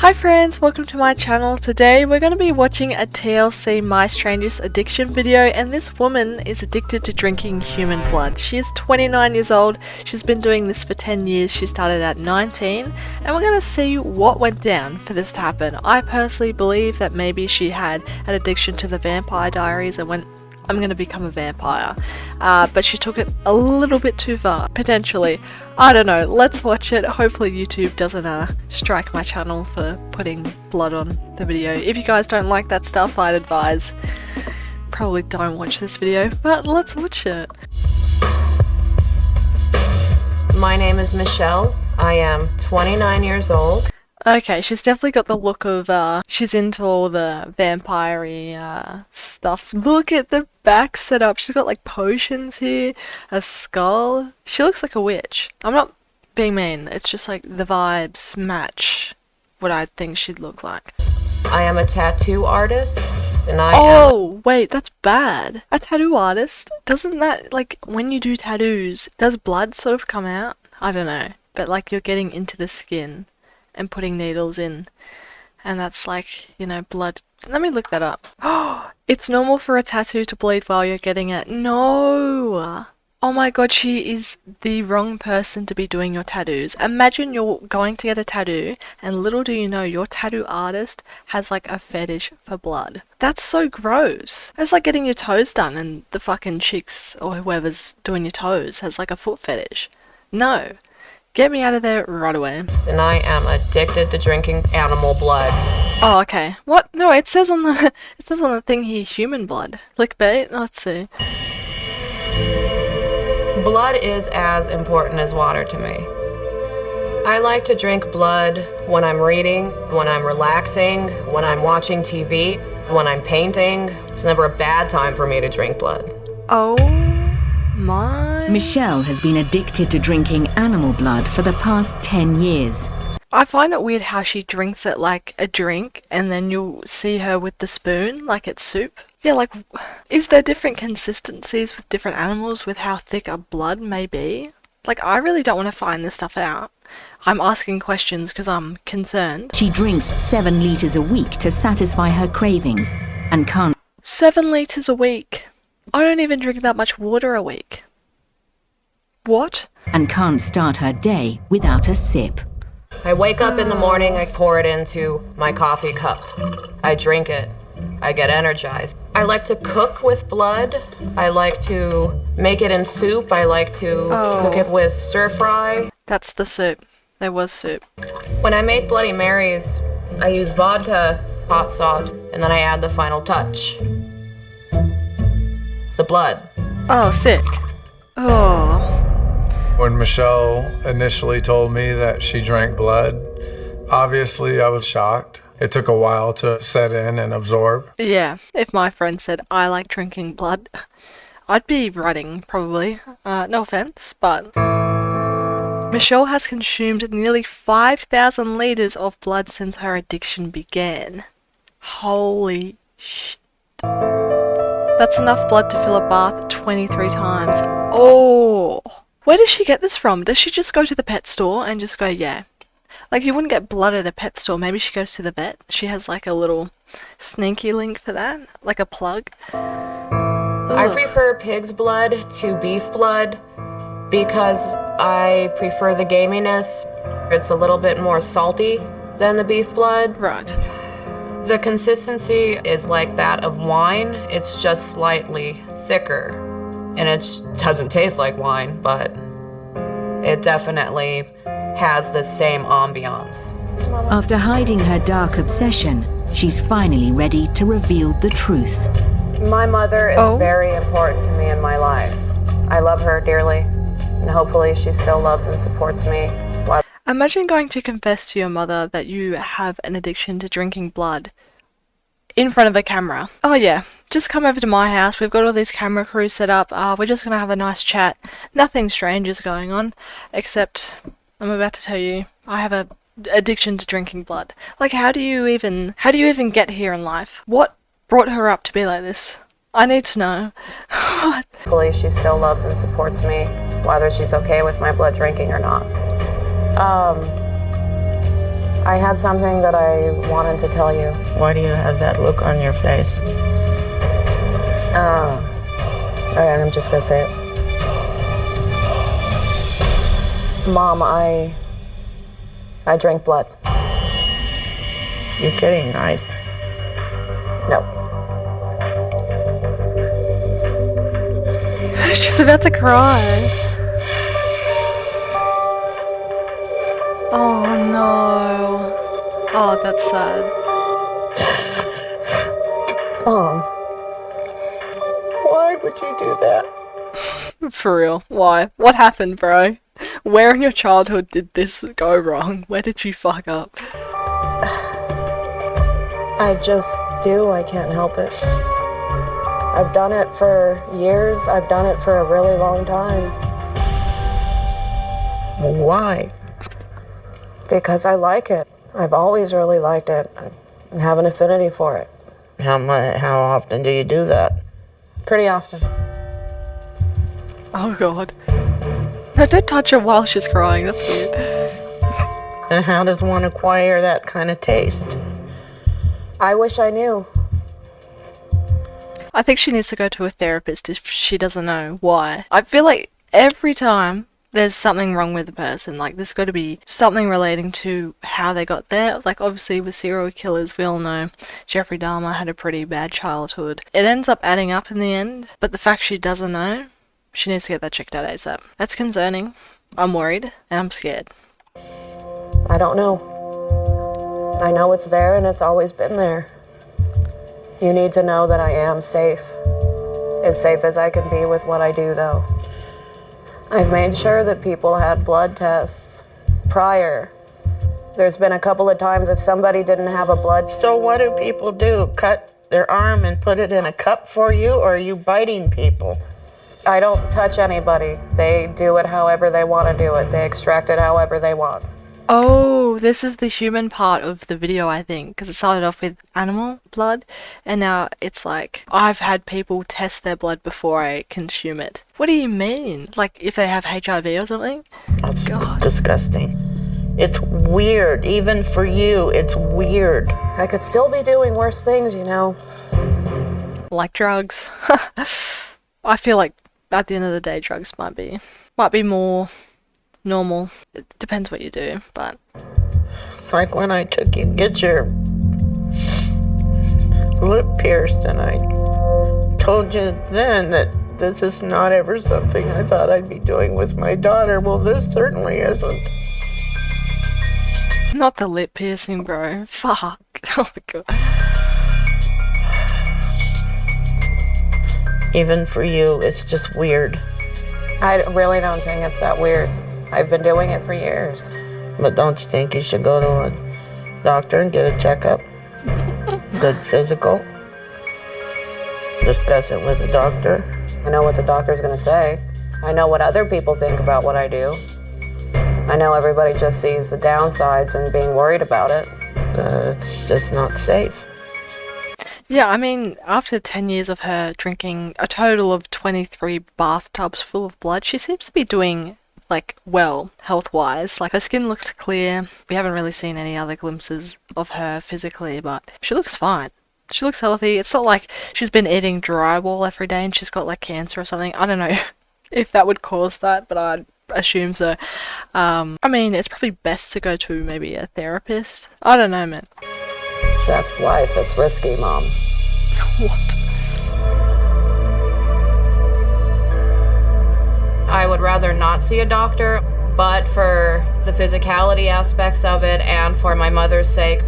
Hi friends, welcome to my channel. Today we're going to be watching a TLC My Strange Addiction video, and this woman is addicted to drinking human blood. She is 29 years old, she's been doing this for 10 years, she started at 19, and we're going to see what went down for this to happen. I personally believe that maybe she had an addiction to the Vampire Diaries and went, I'm going to become a vampire. But she took it a little bit too far, potentially. I don't know, let's watch it. Hopefully YouTube doesn't strike my channel for putting blood on the video. If you guys don't like that stuff, I'd advise probably don't watch this video, but let's watch it. My name is Michelle. I am 29 years old. Okay, she's definitely got the look of, she's into all the vampire-y stuff. Look at the back setup. She's got like potions here, a skull. She looks like a witch. I'm not being mean, it's just like the vibes match what I think she'd look like. I am a tattoo artist, and wait, that's bad. A tattoo artist? Doesn't that, like, when you do tattoos, does blood sort of come out? I don't know, but like you're getting into the skin and putting needles in, and that's like, you know, blood. Let me look that up. Oh, it's normal for a tattoo to bleed while you're getting it. No! Oh my god, she is the wrong person to be doing your tattoos. Imagine you're going to get a tattoo, and little do you know, your tattoo artist has like a fetish for blood. That's so gross. It's like getting your toes done and the fucking chicks or whoever's doing your toes has like a foot fetish. No. Get me out of there right away. And I am addicted to drinking animal blood. Oh, okay. What? No, it says on the thing here, human blood. Clickbait? Let's see. Blood is as important as water to me. I like to drink blood when I'm reading, when I'm relaxing, when I'm watching TV, when I'm painting. It's never a bad time for me to drink blood. Oh my. Michelle has been addicted to drinking animal blood for the past 10 years. I find it weird how she drinks it like a drink, and then you'll see her with the spoon like it's soup. Yeah, like, is there different consistencies with different animals with how thick a blood may be? Like, I really don't want to find this stuff out. I'm asking questions because I'm concerned. She drinks 7 litres a week to satisfy her cravings and can't... 7 litres a week? I don't even drink that much water a week. What? And can't start her day without a sip. I wake up in the morning, I pour it into my coffee cup. I drink it. I get energized. I like to cook with blood. I like to make it in soup. I like to cook it with stir fry. That's the soup. There was soup. When I make Bloody Marys, I use vodka, hot sauce, and then I add the final touch. The blood. Oh, sick. Oh. When Michelle initially told me that she drank blood, obviously I was shocked. It took a while to set in and absorb. Yeah, if my friend said I like drinking blood, I'd be writing, probably. No offense, but... Michelle has consumed nearly 5,000 litres of blood since her addiction began. Holy shit. That's enough blood to fill a bath 23 times. Oh! Where does she get this from? Does she just go to the pet store and just go, yeah? Like, you wouldn't get blood at a pet store. Maybe she goes to the vet. She has like a little sneaky link for that. Like a plug. I prefer pig's blood to beef blood because I prefer the gaminess. It's a little bit more salty than the beef blood. Right. The consistency is like that of wine. It's just slightly thicker. And it doesn't taste like wine, but it definitely has the same ambiance. After hiding her dark obsession, she's finally ready to reveal the truth. My mother is very important to me in my life. I love her dearly, and hopefully she still loves and supports me. Imagine going to confess to your mother that you have an addiction to drinking blood in front of a camera. Oh yeah, just come over to my house. We've got all these camera crews set up. We're just gonna have a nice chat. Nothing strange is going on, except I'm about to tell you I have a addiction to drinking blood. Like, how do you even get here in life? What brought her up to be like this? I need to know. Hopefully she still loves and supports me, whether she's okay with my blood drinking or not. I had something that I wanted to tell you. Why do you have that look on your face? Okay, I'm just gonna say it. Mom, I drink blood. You're kidding, right? No. She's about to cry. Oh no. Oh, that's sad. Mom. Why would you do that? For real. Why? What happened, bro? Where in your childhood did this go wrong? Where did you fuck up? I just do. I can't help it. I've done it for years. I've done it for a really long time. Why? Because I like it. I've always really liked it. I have an affinity for it. How often do you do that? Pretty often. Oh god. No, don't touch her while she's crying. That's weird. And how does one acquire that kind of taste? I wish I knew. I think she needs to go to a therapist if she doesn't know why. I feel like every time there's something wrong with the person, like there's got to be something relating to how they got there. Like obviously with serial killers, we all know Jeffrey Dahmer had a pretty bad childhood. It ends up adding up in the end, but the fact she doesn't know, she needs to get that checked out ASAP. That's concerning. I'm worried and I'm scared. I don't know. I know it's there and it's always been there. You need to know that I am safe. As safe as I can be with what I do, though. I've made sure that people had blood tests prior. There's been a couple of times if somebody didn't have a blood... So what do people do? Cut their arm and put it in a cup for you, or are you biting people? I don't touch anybody. They do it however they want to do it. They extract it however they want. Oh, this is the human part of the video, I think, because it started off with animal blood, and now it's like, I've had people test their blood before I consume it. What do you mean? Like, if they have HIV or something? That's God. disgusting. It's weird. Even for you, it's weird. I could still be doing worse things, you know. Like drugs. I feel like, at the end of the day, drugs might be more normal. It depends what you do, but It's like when I took you get your lip pierced, and I told you then that this is not ever something I thought I'd be doing with my daughter. Well, this certainly isn't. not the lip piercing, bro. Fuck. Oh my god. Even for you, it's just weird. I really don't think it's that weird. I've been doing it for years. But don't you think you should go to a doctor and get a checkup? Good physical? Discuss it with a doctor? I know what the doctor's gonna say. I know what other people think about what I do. I know everybody just sees the downsides and being worried about it. It's just not safe. Yeah, I mean, after 10 years of her drinking a total of 23 bathtubs full of blood, she seems to be doing, like, well, health-wise. Like, her skin looks clear. We haven't really seen any other glimpses of her physically, but she looks fine. She looks healthy. It's not like she's been eating drywall every day and she's got, like, cancer or something. I don't know if that would cause that, but I'd assume so. I mean, it's probably best to go to maybe a therapist. I don't know, man. That's life. It's risky, Mom. What? I would rather not see a doctor, but for the physicality aspects of it and for my mother's sake,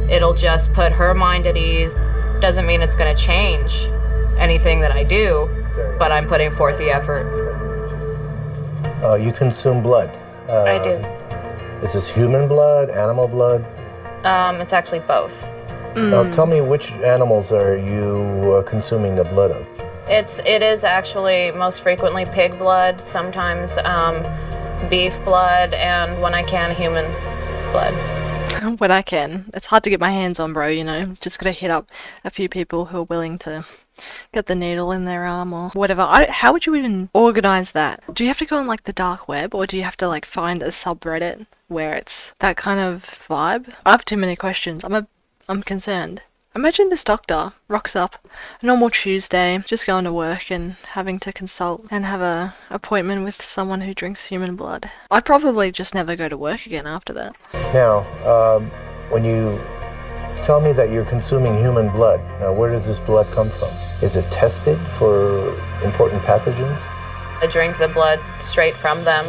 it'll just put her mind at ease. Doesn't mean it's going to change anything that I do, but I'm putting forth the effort. You consume blood. I do. Is this human blood, animal blood? It's actually both. Now tell me, which animals are you consuming the blood of? It is actually most frequently pig blood, sometimes beef blood, and when I can, human blood. When I can. It's hard to get my hands on, bro, you know. Just gotta hit up a few people who are willing to get the needle in their arm or whatever. How would you even organize that? Do you have to go on, like, the dark web, or do you have to, like, find a subreddit where it's that kind of vibe. I have too many questions. I'm concerned. Imagine this doctor rocks up a normal Tuesday, just going to work and having to consult and have a appointment with someone who drinks human blood. I'd probably just never go to work again after that. Now, when you tell me that you're consuming human blood, now where does this blood come from? Is it tested for important pathogens? I drink the blood straight from them.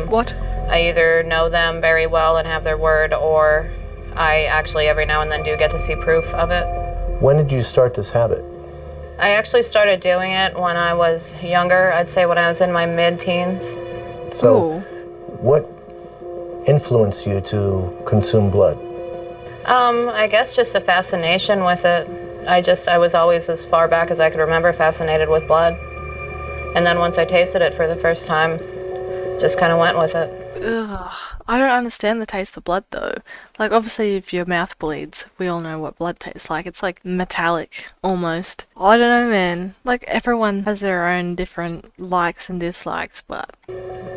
What? I either know them very well and have their word, or I actually every now and then do get to see proof of it. When did you start this habit? I actually started doing it when I was younger. I'd say when I was in my mid-teens. So, Ooh. what influenced you to consume blood? I guess just a fascination with it. I was always, as far back as I could remember, fascinated with blood. And then once I tasted it for the first time, just kind of went with it. Ugh. I don't understand the taste of blood though. Like, obviously if your mouth bleeds, we all know what blood tastes like. It's like metallic, almost. I don't know, man. Like, everyone has their own different likes and dislikes, but...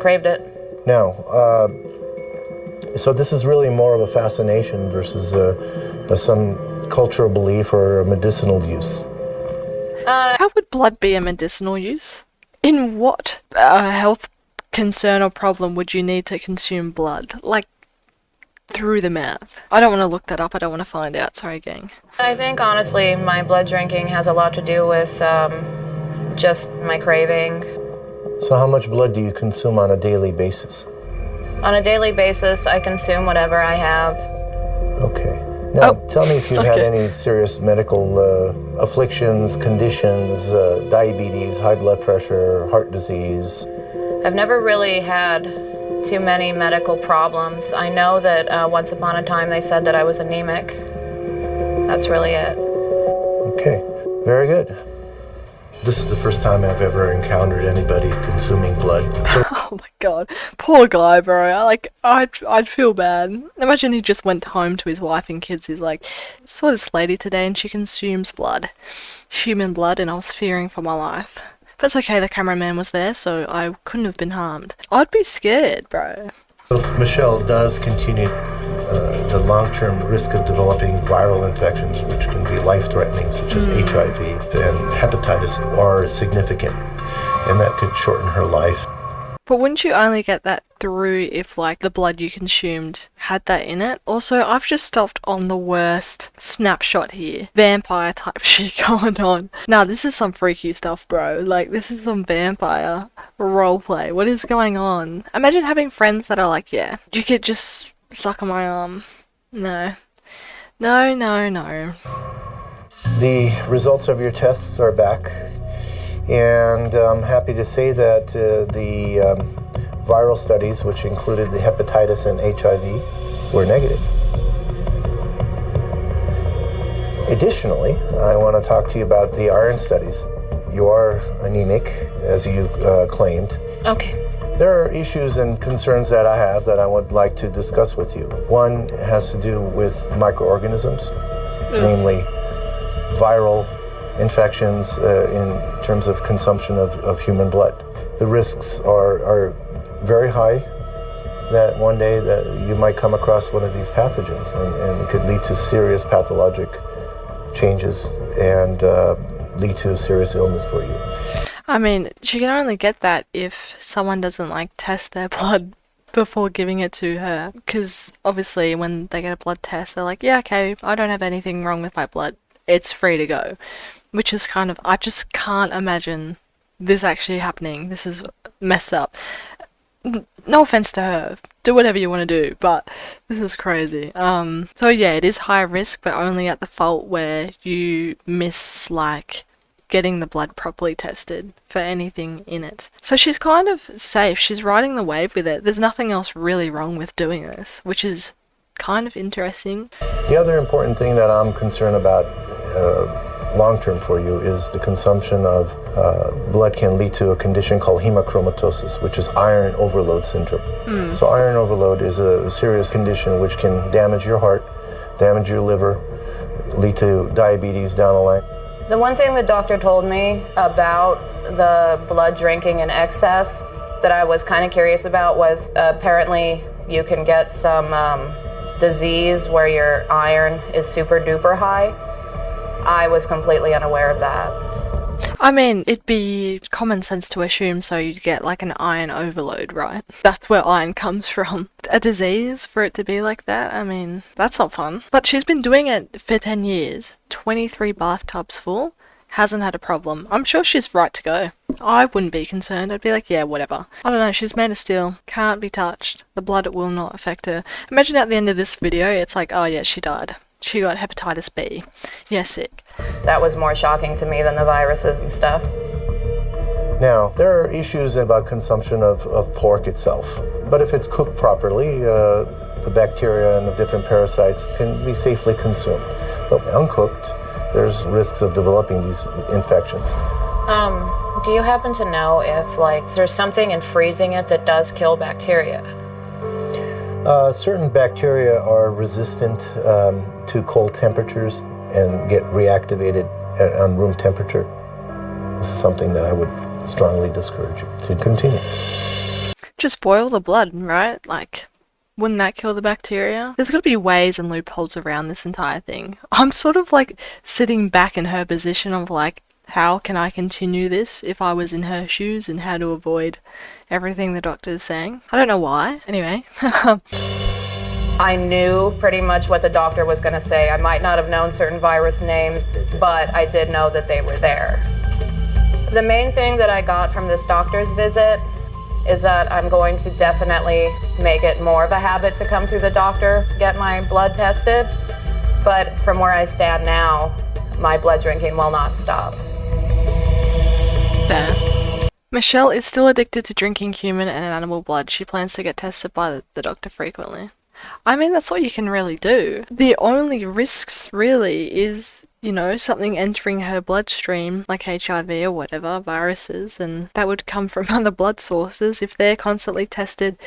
Craved it. Now, so this is really more of a fascination versus some cultural belief or a medicinal use. How would blood be a medicinal use? In what health concern or problem would you need to consume blood? Like, through the mouth? I don't want to look that up. I don't want to find out. Sorry, gang. I think, honestly, my blood drinking has a lot to do with just my craving. So how much blood do you consume on a daily basis? On a daily basis, I consume whatever I have. Okay. Now, Oh, tell me if you've had okay. any serious medical afflictions, conditions, diabetes, high blood pressure, heart disease. I've never really had too many medical problems. I know that once upon a time they said that I was anemic. That's really it. Okay, very good. This is the first time I've ever encountered anybody consuming blood. So Oh my god. Poor guy, bro. I'd feel bad. Imagine he just went home to his wife and kids. He's like, saw this lady today and she consumes blood. Human blood, and I was fearing for my life. But it's okay, the cameraman was there, so I couldn't have been harmed. I'd be scared, bro. if Michelle does continue, the long-term risk of developing viral infections, which can be life-threatening, such as HIV and hepatitis, are significant, and that could shorten her life. But wouldn't you only get that through if, like, the blood you consumed had that in it? Also, I've just stopped on the worst snapshot here. Vampire type shit going on. Nah, this is some freaky stuff, bro. Like, this is some vampire roleplay. What is going on? Imagine having friends that are like, yeah, you could just suck on my arm. No. No, no, no. The results of your tests are back, and I'm happy to say that the viral studies, which included the hepatitis and HIV, were negative. Additionally, I want to talk to you about the iron studies. You are anemic, as you claimed. Okay. There are issues and concerns that I have that I would like to discuss with you. One has to do with microorganisms, namely viral infections in terms of consumption of human blood. The risks are very high that one day that you might come across one of these pathogens, and it could lead to serious pathologic changes and lead to a serious illness for you. I mean, she can only get that if someone doesn't, like, test their blood before giving it to her. Because, obviously, when they get a blood test, they're like, yeah, okay, I don't have anything wrong with my blood. It's free to go. Which is kind of, I just can't imagine this actually happening. This is messed up. No offense to her. Do whatever you want to do, but this is crazy. So yeah, it is high risk, but only at the fault where you miss, like, getting the blood properly tested for anything in it. So she's kind of safe. She's riding the wave with it. There's nothing else really wrong with doing this, which is kind of interesting. The other important thing that I'm concerned about long-term for you is the consumption of blood can lead to a condition called hemochromatosis, which is iron overload syndrome. So iron overload is a serious condition which can damage your heart, damage your liver, lead to diabetes down the line. The one thing the doctor told me about the blood drinking in excess, that I was kind of curious about was apparently you can get some disease where your iron is super duper high. I was completely unaware of that. I mean, it'd be common sense to assume so you'd get like an iron overload, right? That's where iron comes from. A disease for it to be like that, I mean, that's not fun. But she's been doing it for 10 years, 23 bathtubs full, hasn't had a problem. I'm sure she's right to go. I wouldn't be concerned. I'd be like, yeah, whatever. I don't know, she's made of steel, can't be touched. The blood will not affect her. Imagine at the end of this video, it's like, oh yeah, she died. She got hepatitis B. Yeah, sick. That was more shocking to me than the viruses and stuff. Now, there are issues about consumption of pork itself, but if it's cooked properly, the bacteria and the different parasites can be safely consumed. But uncooked, there's risks of developing these infections. Do you happen to know if, like, there's something in freezing it that does kill bacteria? Certain bacteria are resistant to cold temperatures and get reactivated on room temperature. This is something that I would strongly discourage you to continue. Just boil the blood, right? Like, wouldn't that kill the bacteria? There's got to be ways and loopholes around this entire thing. I'm sort of like sitting back in her position of like, how can I continue this if I was in her shoes, and how to avoid everything the doctor's saying. I don't know why. Anyway. I knew pretty much what the doctor was going to say. I might not have known certain virus names, but I did know that they were there. The main thing that I got from this doctor's visit is that I'm going to definitely make it more of a habit to come to the doctor, get my blood tested. But from where I stand now, my blood drinking will not stop. Fair. Michelle is still addicted to drinking human and animal blood. She plans to get tested by the doctor frequently. I mean, that's all you can really do. The only risks, really, is, you know, something entering her bloodstream, like HIV or whatever, viruses, and that would come from other blood sources. If they're constantly tested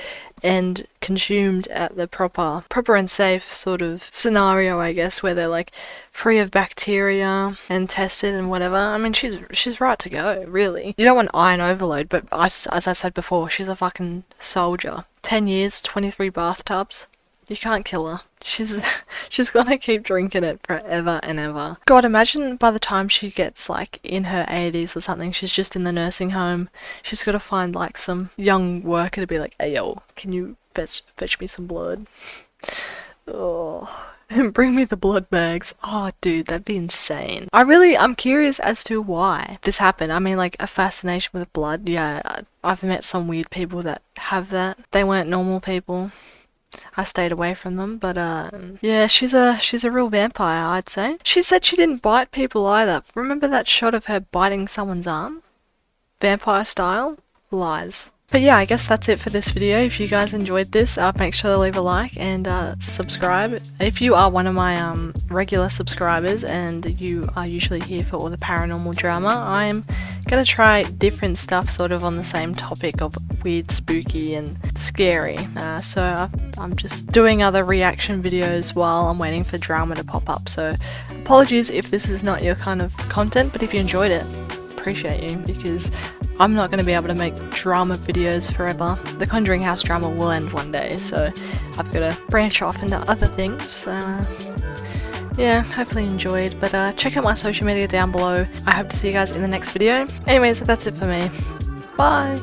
and consumed at the proper and safe sort of scenario, I guess, where they're like free of bacteria and tested and whatever, I mean, she's right to go, really. You don't want iron overload, but as I said before, she's a fucking soldier. 10 years, 23 bathtubs. You can't kill her. She's gonna keep drinking it forever and ever. God, imagine by the time she gets like in her 80s or something, she's just in the nursing home. She's gotta find like some young worker to be like, hey yo, can you fetch me some blood? Oh, and bring me the blood bags. Oh dude, that'd be insane. I'm curious as to why this happened. I mean, like, a fascination with blood. Yeah, I've met some weird people that have that. They weren't normal people. I stayed away from them, but yeah, she's a real vampire, I'd say. She said she didn't bite people either. Remember that shot of her biting someone's arm? Vampire style? Lies. But yeah, I guess that's it for this video. If you guys enjoyed this, make sure to leave a like and subscribe. If you are one of my regular subscribers and you are usually here for all the paranormal drama, I'm gonna try different stuff sort of on the same topic of weird, spooky and scary. So I'm just doing other reaction videos while I'm waiting for drama to pop up. So apologies if this is not your kind of content, but if you enjoyed it, appreciate you, because I'm not going to be able to make drama videos forever. The Conjuring House drama will end one day, so I've got to branch off into other things. So yeah, hopefully you enjoyed, but check out my social media down below. I hope to see you guys in the next video. Anyways, that's it for me. Bye!